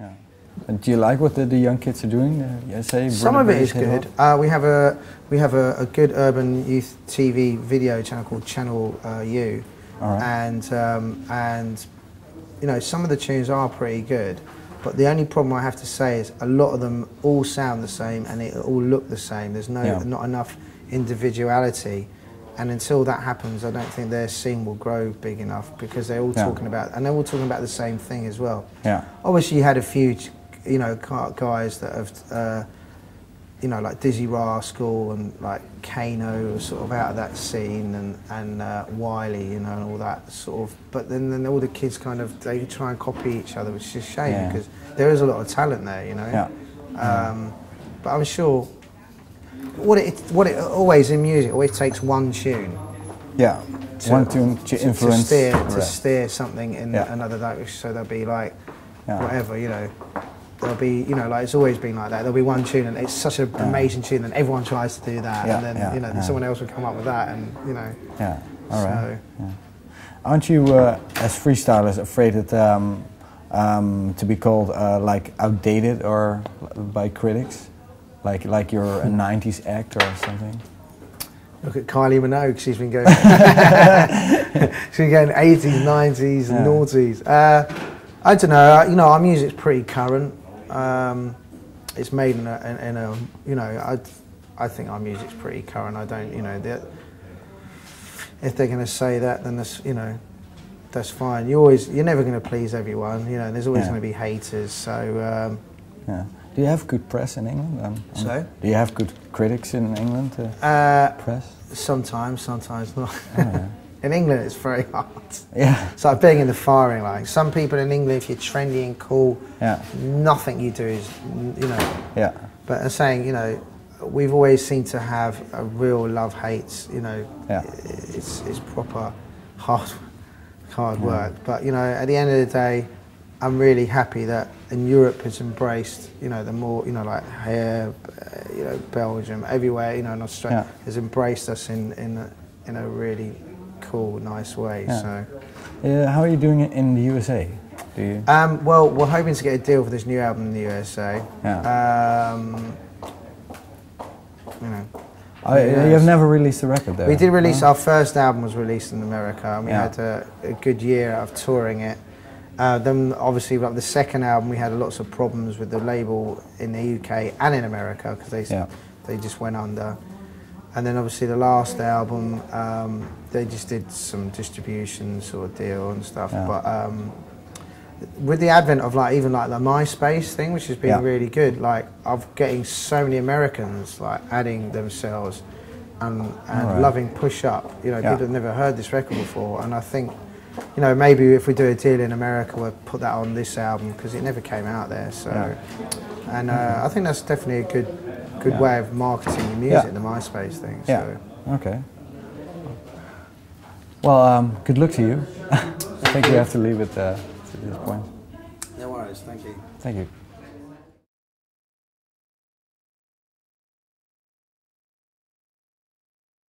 Yeah. And do you like what the young kids are doing? Some of it is good. We have a good urban youth TV video channel called Channel U, and you know, some of the tunes are pretty good. But the only problem I have to say is a lot of them all sound the same and it all look the same. There's not enough individuality, and until that happens, I don't think their scene will grow big enough, because they're all talking about, and they're all talking about the same thing as well. Yeah. Obviously, you had a few, you know, guys that have, you know, like Dizzy Rascal and like Kano, sort of out of that scene, and Wiley, you know, and all that sort of. But then all the kids kind of, they try and copy each other, which is a shame, because there is a lot of talent there, you know. Yeah. But I'm sure what it always in music always takes one tune. Yeah. One tune to influence to steer something in another direction. So there'll be like whatever, you know. There'll be, you know, like it's always been like that. There'll be one tune, and it's such an amazing tune, and everyone tries to do that, and then you know, then someone else will come up with that, and you know. Yeah. All right. So. Aren't you, as freestylers, afraid that to be called like outdated or by critics, like you're a '90s act or something? Look at Kylie Minogue. She's been going. She's been going '80s, '90s, and noughties. I don't know. You know, our music's pretty current. It's made in a you know, I think our music's pretty current. I don't, you know, if they're going to say that, then that's, you know, that's fine. You're never going to please everyone, you know. There's always going to be haters. So yeah. Do you have good press in England? So? Do you have good critics in England? Press? Sometimes not. Oh, yeah. In England, it's very hard. Yeah. It's like being in the firing line. Some people in England, if you're trendy and cool, nothing you do is, you know. Yeah. But I'm saying, you know, we've always seemed to have a real love-hates, you know. Yeah. It's proper hard work. But, you know, at the end of the day, I'm really happy that in Europe has embraced, you know, the more, you know, like here, you know, Belgium, everywhere, you know, in Australia, has embraced us in a really cool, nice way. So, how are you doing it in the USA? Do you? Well, we're hoping to get a deal for this new album in the USA. Yeah. You know. You have never released a record there? We did release, our first album was released in America, and we had a good year of touring it. Then obviously, like the second album, we had lots of problems with the label in the UK and in America, because they just went under. And then obviously the last album, they just did some distribution sort of deal and stuff. Yeah. But with the advent of like even like the MySpace thing, which has been really good, like I'm getting so many Americans like adding themselves and loving Push Up. You know, people have never heard this record before, and I think, you know, maybe if we do a deal in America, we'll put that on this album, because it never came out there. So, and I think that's definitely a good way of marketing your music, the MySpace thing. So. Okay. Well, good luck to you. I think we have to leave it to this point. No worries. Thank you. Thank you.